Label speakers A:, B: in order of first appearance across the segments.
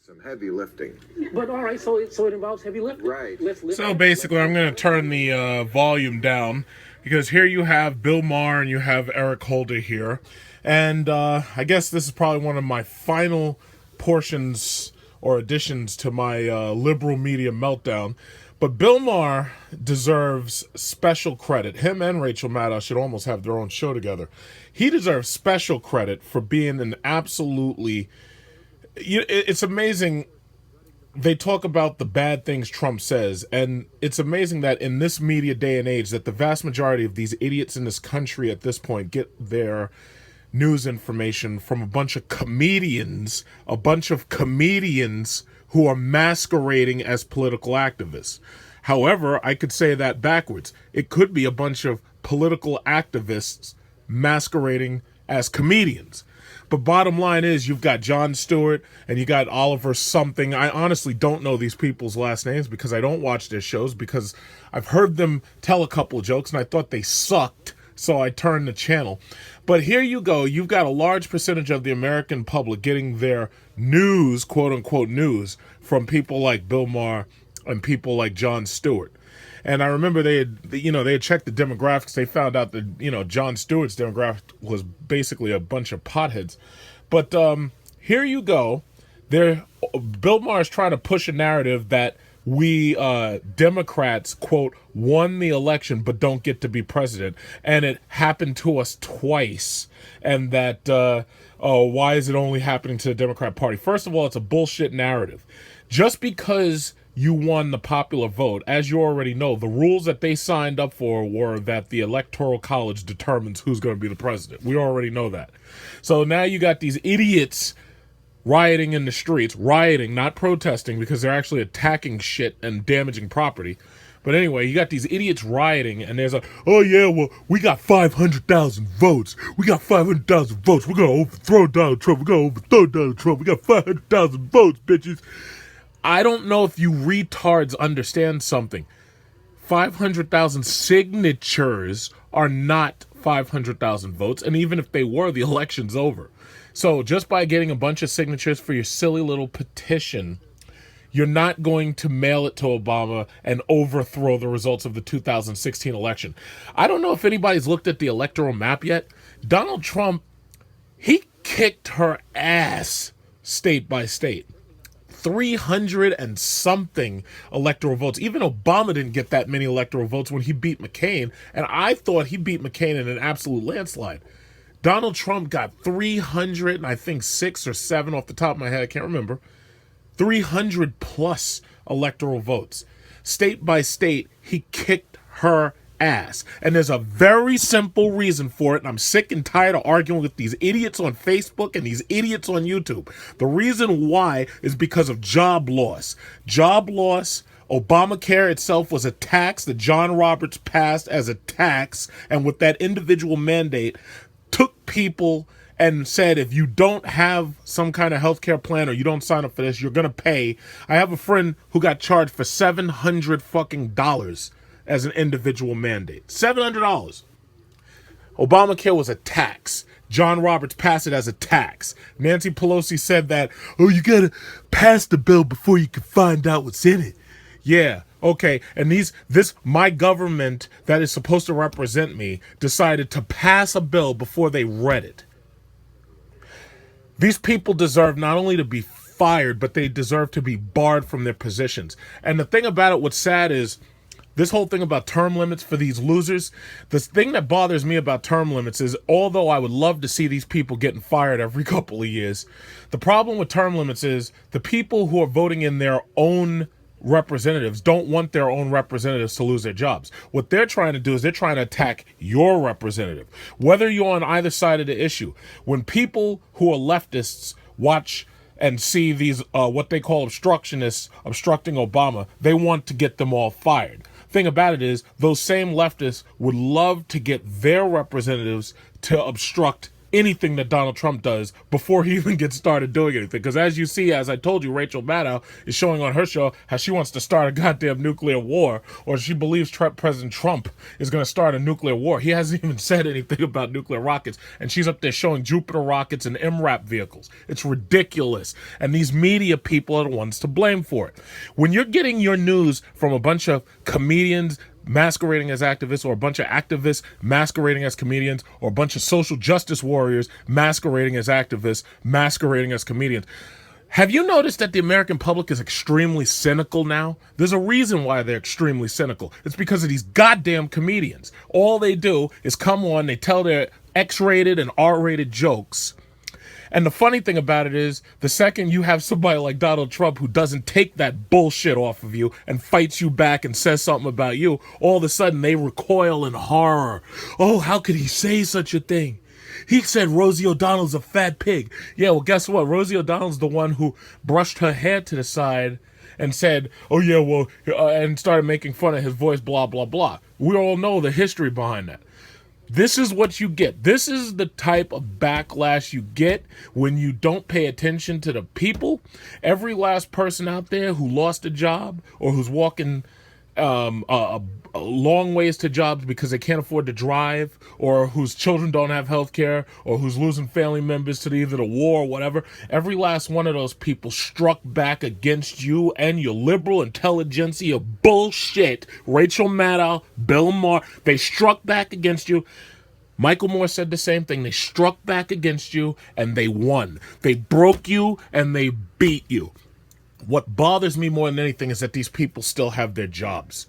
A: some heavy lifting.
B: But all right, so it involves heavy lifting.
A: Right.
C: So basically, I'm going to turn the volume down because here you have Bill Maher and you have Eric Holder here. And I guess this is probably one of my final portions or additions to my liberal media meltdown. But Bill Maher deserves special credit. Him and Rachel Maddow should almost have their own show together. He deserves special credit for being an absolutely... It's amazing. They talk about the bad things Trump says, and it's amazing that in this media day and age that the vast majority of these idiots in this country at this point get their news information from a bunch of comedians who are masquerading as political activists. However, I could say that backwards. It could be a bunch of political activists masquerading as comedians. But bottom line is you've got Jon Stewart and you got Oliver something. I honestly don't know these people's last names because I don't watch their shows because I've heard them tell a couple of jokes and I thought they sucked, so I turned the channel. But here you go. You've got a large percentage of the American public getting their news, quote-unquote news, from people like Bill Maher and people like Jon Stewart. And I remember they had checked the demographics. They found out that, Jon Stewart's demographic was basically a bunch of potheads. But here you go. Bill Maher is trying to push a narrative that we Democrats, quote, won the election but don't get to be president. And it happened to us twice. And that, why is it only happening to the Democrat Party? First of all, it's a bullshit narrative. Just because you won the popular vote, as you already know, the rules that they signed up for were that the Electoral College determines who's going to be the president. We already know that. So now you got these idiots rioting in the streets, rioting, not protesting, because they're actually attacking shit and damaging property. But anyway, you got these idiots rioting, and there's oh yeah, well, we got 500,000 votes. We got 500,000 votes. We're going to overthrow Donald Trump. We're going to overthrow Donald Trump. We got 500,000 votes, bitches. I don't know if you retards understand something. 500,000 signatures are not 500,000 votes, and even if they were, the election's over. So just by getting a bunch of signatures for your silly little petition, you're not going to mail it to Obama and overthrow the results of the 2016 election. I don't know if anybody's looked at the electoral map yet. Donald Trump, he kicked her ass state by state. 300 and something electoral votes. Even Obama didn't get that many electoral votes when he beat McCain, and I thought he beat McCain in an absolute landslide. Donald Trump got 300, and I think 6 or 7 off the top of my head, I can't remember, 300 plus electoral votes. State by state, he kicked her ass. And there's a very simple reason for it, and I'm sick and tired of arguing with these idiots on Facebook and these idiots on YouTube. The reason why is because of job loss. Job loss. Obamacare itself was a tax that John Roberts passed as a tax, and with that individual mandate, took people and said, if you don't have some kind of healthcare plan or you don't sign up for this, you're going to pay. I have a friend who got charged for $700 fucking dollars as an individual mandate. $700. Obamacare was a tax. John Roberts passed it as a tax. Nancy Pelosi said that, oh, you gotta pass the bill before you can find out what's in it. Yeah, okay. And my government that is supposed to represent me decided to pass a bill before they read it. These people deserve not only to be fired, but they deserve to be barred from their positions. And the thing about it, what's sad is, this whole thing about term limits for these losers, the thing that bothers me about term limits is, although I would love to see these people getting fired every couple of years, the problem with term limits is the people who are voting in their own representatives don't want their own representatives to lose their jobs. What they're trying to do is they're trying to attack your representative, whether you're on either side of the issue. When people who are leftists watch and see these, what they call obstructionists obstructing Obama, they want to get them all fired. Thing about it is, those same leftists would love to get their representatives to obstruct anything that Donald Trump does before he even gets started doing anything. Because as you see, as I told you, Rachel Maddow is showing on her show how she wants to start a goddamn nuclear war, or she believes President Trump is going to start a nuclear war. He hasn't even said anything about nuclear rockets, and she's up there showing Jupiter rockets and MRAP vehicles. It's ridiculous. And these media people are the ones to blame for it. When you're getting your news from a bunch of comedians masquerading as activists, or a bunch of activists masquerading as comedians, or a bunch of social justice warriors masquerading as activists, masquerading as comedians. Have you noticed that the American public is extremely cynical now? There's a reason why they're extremely cynical. It's because of these goddamn comedians. All they do is come on, they tell their X-rated and R-rated jokes. And the funny thing about it is, the second you have somebody like Donald Trump who doesn't take that bullshit off of you and fights you back and says something about you, all of a sudden they recoil in horror. Oh, how could he say such a thing? He said Rosie O'Donnell's a fat pig. Yeah, well, guess what? Rosie O'Donnell's the one who brushed her hair to the side and said, oh, yeah, well, and started making fun of his voice, blah, blah, blah. We all know the history behind that. This is what you get. This is the type of backlash you get when you don't pay attention to the people. Every last person out there who lost a job or who's walking a long ways to jobs because they can't afford to drive, or whose children don't have health care, or who's losing family members to either the war or whatever, every last one of those people struck back against you and your liberal intelligentsia bullshit. Rachel Maddow, Bill Maher, they struck back against you. Michael Moore said the same thing. They struck back against you and they won. They broke you and they beat you. What bothers me more than anything is that these people still have their jobs.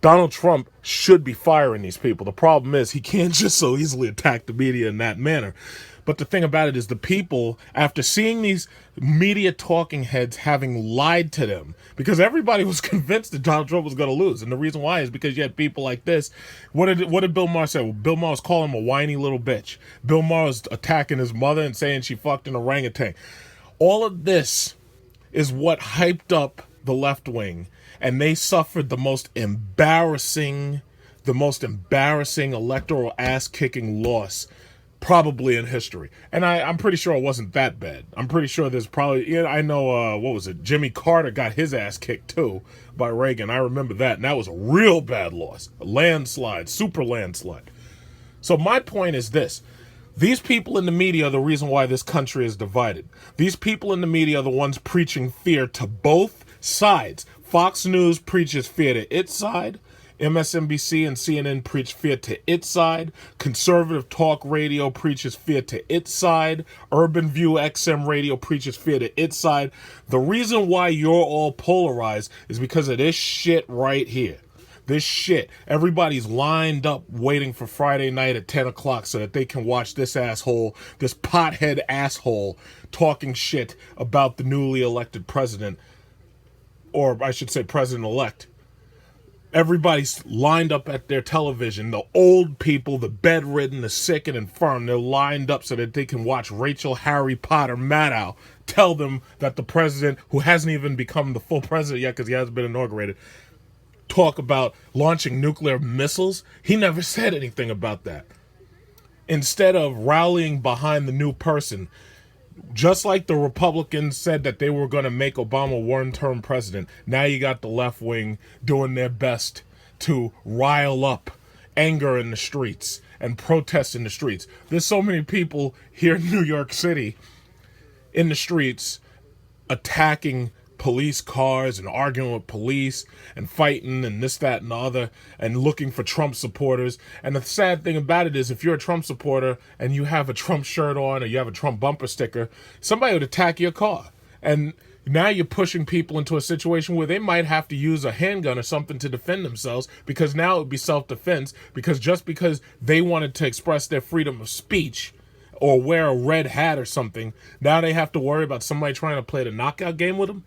C: Donald Trump should be firing these people. The problem is he can't just so easily attack the media in that manner. But the thing about it is the people, after seeing these media talking heads having lied to them, because everybody was convinced that Donald Trump was going to lose. And the reason why is because you had people like this. What did Bill Maher say? Well, Bill Maher was calling him a whiny little bitch. Bill Maher was attacking his mother and saying she fucked an orangutan. All of this is what hyped up the left wing. And they suffered the most embarrassing electoral ass-kicking loss probably in history. And I'm pretty sure it wasn't that bad. I'm pretty sure there's probably, I know, what was it? Jimmy Carter got his ass kicked too by Reagan. I remember that. And that was a real bad loss. A landslide, super landslide. So my point is this. These people in the media are the reason why this country is divided. These people in the media are the ones preaching fear to both sides. Fox News preaches fear to its side. MSNBC and CNN preach fear to its side. Conservative Talk Radio preaches fear to its side. Urban View XM Radio preaches fear to its side. The reason why you're all polarized is because of this shit right here. This shit. Everybody's lined up waiting for Friday night at 10 o'clock so that they can watch this asshole, this pothead asshole, talking shit about the newly elected president. Or I should say president-elect. Everybody's lined up at their television. The old people, the bedridden, the sick and infirm, they're lined up so that they can watch Rachel Harry Potter Maddow tell them that the president, who hasn't even become the full president yet because he hasn't been inaugurated, talk about launching nuclear missiles. He never said anything about that. Instead of rallying behind the new person, just like the Republicans said that they were going to make Obama one-term president, now you got the left wing doing their best to rile up anger in the streets and protest in the streets. There's so many people here in New York City in the streets attacking police cars and arguing with police and fighting and this, that, and the other and looking for Trump supporters. And the sad thing about it is if you're a Trump supporter and you have a Trump shirt on or you have a Trump bumper sticker, somebody would attack your car. And now you're pushing people into a situation where they might have to use a handgun or something to defend themselves, because now it would be self-defense, because just because they wanted to express their freedom of speech or wear a red hat or something, now they have to worry about somebody trying to play the knockout game with them.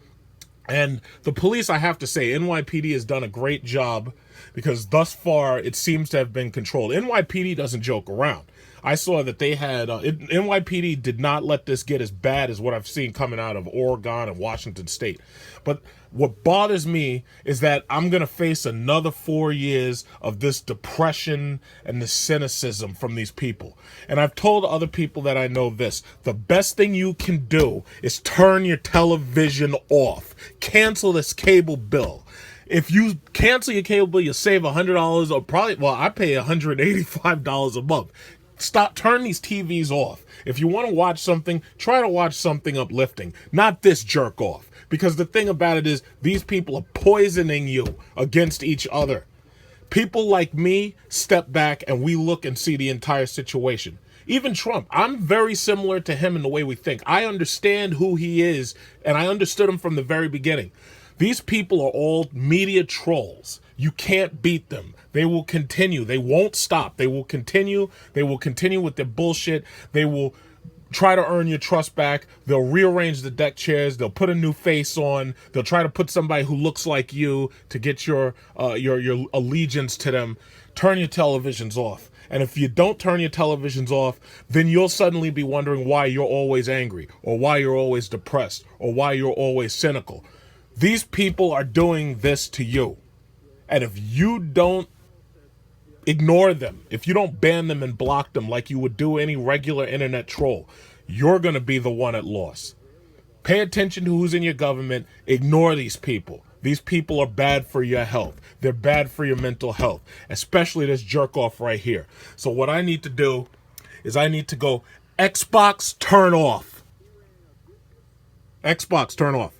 C: And the police, I have to say, NYPD has done a great job because thus far it seems to have been controlled. NYPD doesn't joke around. I saw that they had NYPD did not let this get as bad as what I've seen coming out of Oregon and Washington State. But what bothers me is that I'm going to face another 4 years of this depression and the cynicism from these people. And I've told other people that I know this. The best thing you can do is turn your television off. Cancel this cable bill. If you cancel your cable bill, you'll save $100 or probably, well, I pay $185 a month. Turn these TVs off. If you want to watch something, try to watch something uplifting, not this jerk off. Because the thing about it is, these people are poisoning you against each other. People like me step back and we look and see the entire situation. Even Trump, I'm very similar to him in the way we think. I understand who he is, and I understood him from the very beginning. These people are all media trolls. You can't beat them. They will continue. They won't stop. They will continue. They will continue with their bullshit. They will try to earn your trust back. They'll rearrange the deck chairs. They'll put a new face on. They'll try to put somebody who looks like you to get your allegiance to them. Turn your televisions off. And if you don't turn your televisions off, then you'll suddenly be wondering why you're always angry, or why you're always depressed, or why you're always cynical. These people are doing this to you. And if you don't ignore them, if you don't ban them and block them like you would do any regular internet troll, you're going to be the one at loss. Pay attention to who's in your government. Ignore these people. These people are bad for your health. They're bad for your mental health, especially this jerk off right here. So what I need to do is I need to go, Xbox, turn off. Xbox, turn off.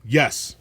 C: Yes.